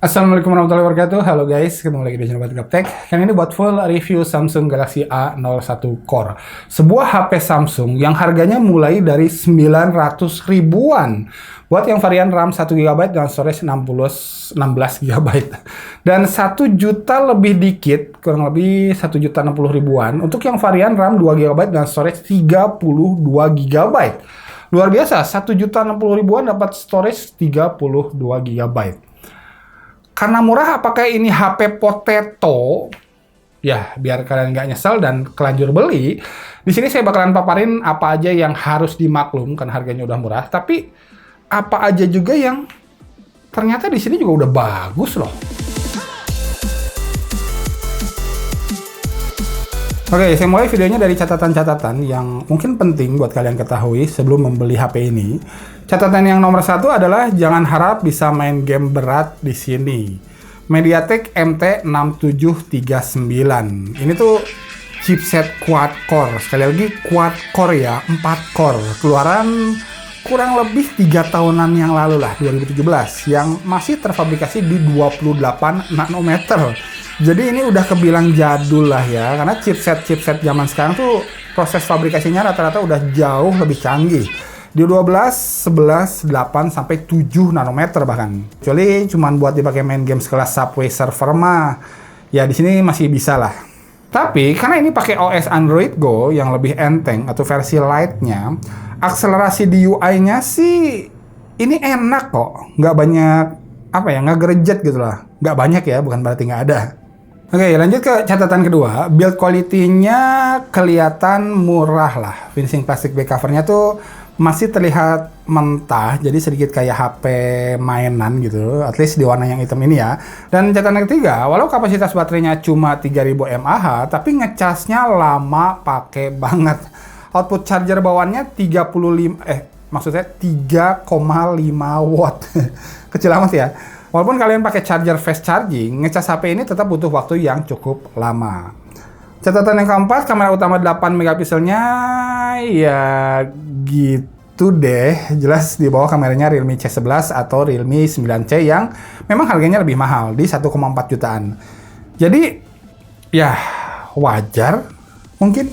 Assalamualaikum warahmatullahi wabarakatuh. Halo guys, ketemu lagi di channel Gaptek. Kali ini buat full review Samsung Galaxy A01 Core. Sebuah HP Samsung yang harganya mulai dari 900 ribuan. Buat yang varian RAM 1 GB dan storage 16 GB. Dan 1 juta lebih dikit, kurang lebih 1 juta 60 ribuan. Untuk yang varian RAM 2 GB dan storage 32 GB. Luar biasa, 1 juta 60 ribuan dapat storage 32 GB. Karena murah, apakah ini HP potato? Ya, biar kalian nggak nyesel dan kelanjur beli. Di sini saya bakalan paparin apa aja yang harus dimaklum, kan harganya udah murah. Tapi apa aja juga yang ternyata di sini juga udah bagus loh. Oke, saya mulai videonya dari catatan-catatan yang mungkin penting buat kalian ketahui sebelum membeli HP ini. Catatan yang nomor 1 adalah jangan harap bisa main game berat di sini. MediaTek MT6739. Ini tuh chipset quad core. Sekali lagi quad core ya, 4 core. Keluaran kurang lebih 3 tahunan yang lalu lah, 2017. Yang masih terfabrikasi di 28 nanometer. Jadi ini udah kebilang jadul lah ya, karena chipset zaman sekarang tuh proses fabrikasinya rata-rata udah jauh lebih canggih. Di 12, 11, 8, sampai 7 nanometer bahkan. Kecuali cuman buat dipakai main game sekelas Subway Surfer mah, ya di sini masih bisa lah. Tapi karena ini pakai OS Android Go yang lebih enteng atau versi Lite-nya, akselerasi di UI-nya sih ini enak kok. Nggak banyak, nggak gerejet gitu lah. Nggak banyak ya, bukan berarti nggak ada. Oke, lanjut ke catatan kedua. Build quality-nya kelihatan murah lah. Finishing plastik back cover-nya tuh masih terlihat mentah, jadi sedikit kayak HP mainan gitu, at least di warna yang hitam ini ya. Dan catatan ketiga, walau kapasitas baterainya cuma 3000 mAh, tapi ngecasnya lama pakai banget. Output charger bawaannya 3,5 watt. Kecil amat ya. Walaupun kalian pakai charger fast charging, ngecas HP ini tetap butuh waktu yang cukup lama. Catatan yang keempat, kamera utama 8 megapikselnya ya gitu deh. Jelas di bawah kameranya Realme C11 atau Realme 9C yang memang harganya lebih mahal di 1,4 jutaan. Jadi ya wajar mungkin.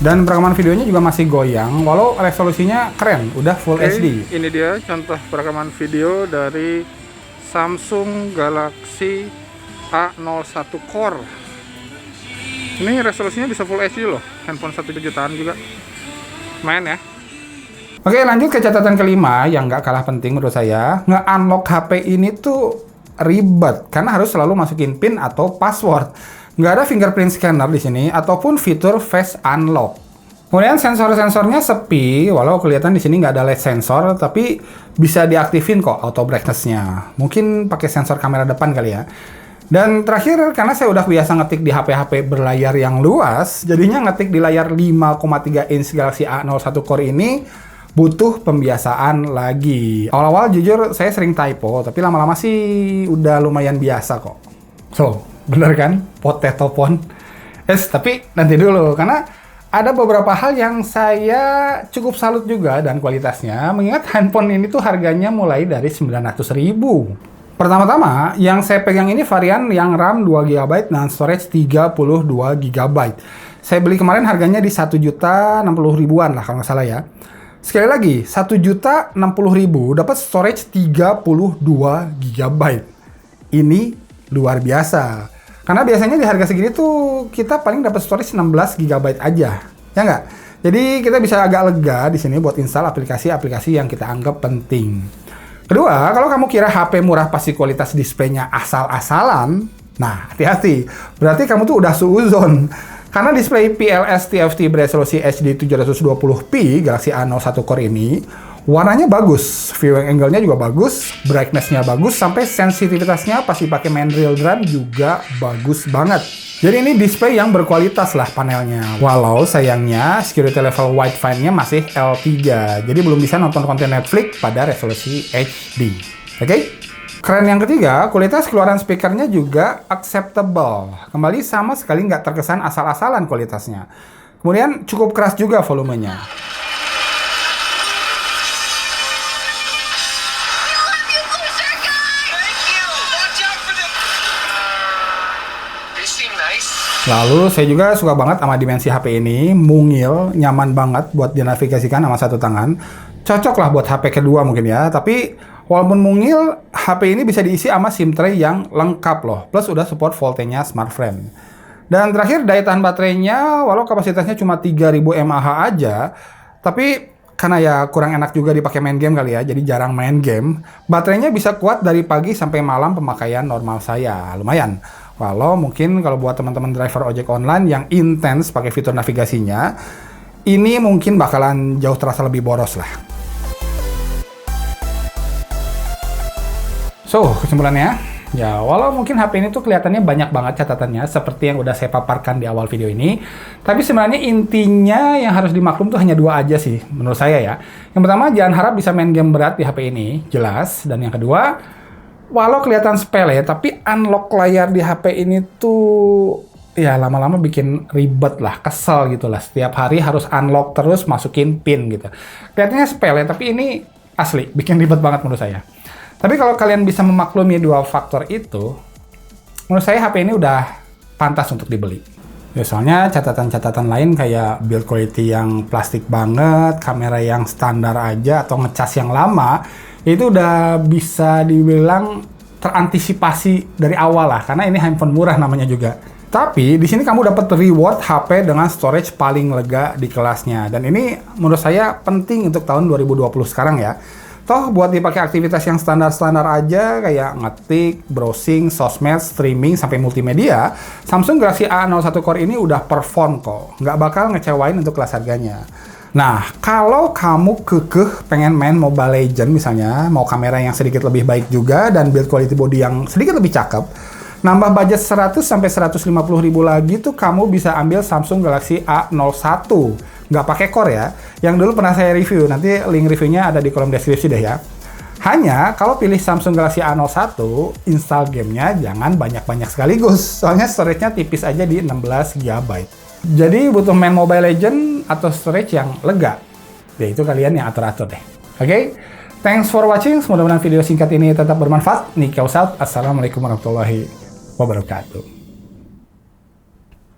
Dan perekaman videonya juga masih goyang, walau resolusinya keren, udah Full HD. Ini dia contoh perekaman video dari Samsung Galaxy A01 Core. Ini resolusinya bisa Full HD loh, handphone 1 jutaan juga. Main ya. Oke, lanjut ke catatan kelima yang nggak kalah penting menurut saya. Nge-unlock HP ini tuh ribet, karena harus selalu masukin PIN atau password. Nggak ada fingerprint scanner di sini ataupun fitur face unlock. Kemudian sensor-sensornya sepi, walau kelihatan di sini nggak ada LED sensor, tapi bisa diaktifin kok auto brightness-nya. Mungkin pakai sensor kamera depan kali ya. Dan terakhir, karena saya udah biasa ngetik di HP-HP berlayar yang luas, jadinya ngetik di layar 5,3 inch Galaxy A01 Core ini butuh pembiasaan lagi. Awal-awal jujur saya sering typo, tapi lama-lama sih udah lumayan biasa kok. So, bener kan? Potato phone. Tapi nanti dulu, karena ada beberapa hal yang saya cukup salut juga dan kualitasnya, mengingat handphone ini tuh harganya mulai dari 900.000. Pertama-tama, yang saya pegang ini varian yang RAM 2 GB dan storage 32 GB. Saya beli kemarin harganya di 1 juta 60 ribuan lah kalau nggak salah ya. Sekali lagi, 1 juta 60 ribu dapat storage 32 GB. Ini luar biasa. Karena biasanya di harga segini tuh kita paling dapat storage 16 GB aja, ya nggak? Jadi kita bisa agak lega di sini buat install aplikasi-aplikasi yang kita anggap penting. Kedua, kalau kamu kira HP murah pasti kualitas displaynya asal-asalan, Nah, hati-hati. Berarti kamu tuh udah suuzon. Karena display PLS TFT beresolusi HD 720p Galaxy A01 Core ini warnanya bagus, viewing angle-nya juga bagus, brightness-nya bagus, sampai sensitivitasnya pas dipakai main real run juga bagus banget. Jadi ini display yang berkualitas lah panelnya. Walau sayangnya security level widefine-nya masih L3, jadi belum bisa nonton konten Netflix pada resolusi HD. Oke? Keren yang ketiga, kualitas keluaran speakernya juga acceptable. Kembali sama sekali nggak terkesan asal-asalan kualitasnya. Kemudian cukup keras juga volumenya. Lalu saya juga suka banget sama dimensi HP ini, mungil, nyaman banget buat dinavigasikan sama satu tangan. Cocok lah buat HP kedua mungkin ya, tapi walaupun mungil, HP ini bisa diisi sama SIM tray yang lengkap loh. Plus udah support voltenya smart frame. Dan terakhir daya tahan baterainya, walau kapasitasnya cuma 3000 mAh aja, tapi karena ya kurang enak juga dipakai main game kali ya, jadi jarang main game. Baterainya bisa kuat dari pagi sampai malam pemakaian normal saya, lumayan. Walau mungkin kalau buat teman-teman driver ojek online yang intens pakai fitur navigasinya, ini mungkin bakalan jauh terasa lebih boros lah. So, kesimpulannya, ya walau mungkin HP ini tuh kelihatannya banyak banget catatannya seperti yang udah saya paparkan di awal video ini, tapi sebenarnya intinya yang harus dimaklum tuh hanya dua aja sih menurut saya ya. Yang pertama, jangan harap bisa main game berat di HP ini, jelas. Dan yang kedua, walau kelihatan sepele, tapi unlock layar di HP ini tuh ya lama-lama bikin ribet lah, kesel gitu lah. Setiap hari harus unlock terus, masukin pin gitu. Kelihatannya sepele, tapi ini asli, bikin ribet banget menurut saya. Tapi kalau kalian bisa memaklumi dua faktor itu, menurut saya HP ini udah pantas untuk dibeli. Ya, soalnya catatan-catatan lain kayak build quality yang plastik banget, kamera yang standar aja, atau ngecas yang lama, itu udah bisa dibilang terantisipasi dari awal lah, karena ini handphone murah namanya juga. Tapi di sini kamu dapat reward HP dengan storage paling lega di kelasnya, dan ini menurut saya penting untuk tahun 2020 sekarang ya. Toh buat dipakai aktivitas yang standar-standar aja kayak ngetik, browsing, sosmed, streaming, sampai multimedia, Samsung Galaxy A01 Core ini udah perform kok, nggak bakal ngecewain untuk kelas harganya. Nah, kalau kamu kekeh pengen main Mobile Legends misalnya, mau kamera yang sedikit lebih baik juga dan build quality body yang sedikit lebih cakep, nambah budget 100 sampai 150 ribu lagi tuh kamu bisa ambil Samsung Galaxy A01. Nggak pakai core ya, yang dulu pernah saya review, nanti link reviewnya ada di kolom deskripsi deh ya. Hanya kalau pilih Samsung Galaxy A01, install gamenya jangan banyak-banyak sekaligus, soalnya storage-nya tipis aja di 16 GB. Jadi butuh main Mobile Legends atau storage yang lega, ya itu kalian yang atur-atur deh. Oke? Thanks for watching, mudah-mudahan video singkat ini tetap bermanfaat. Nikau out, assalamualaikum warahmatullahi wabarakatuh.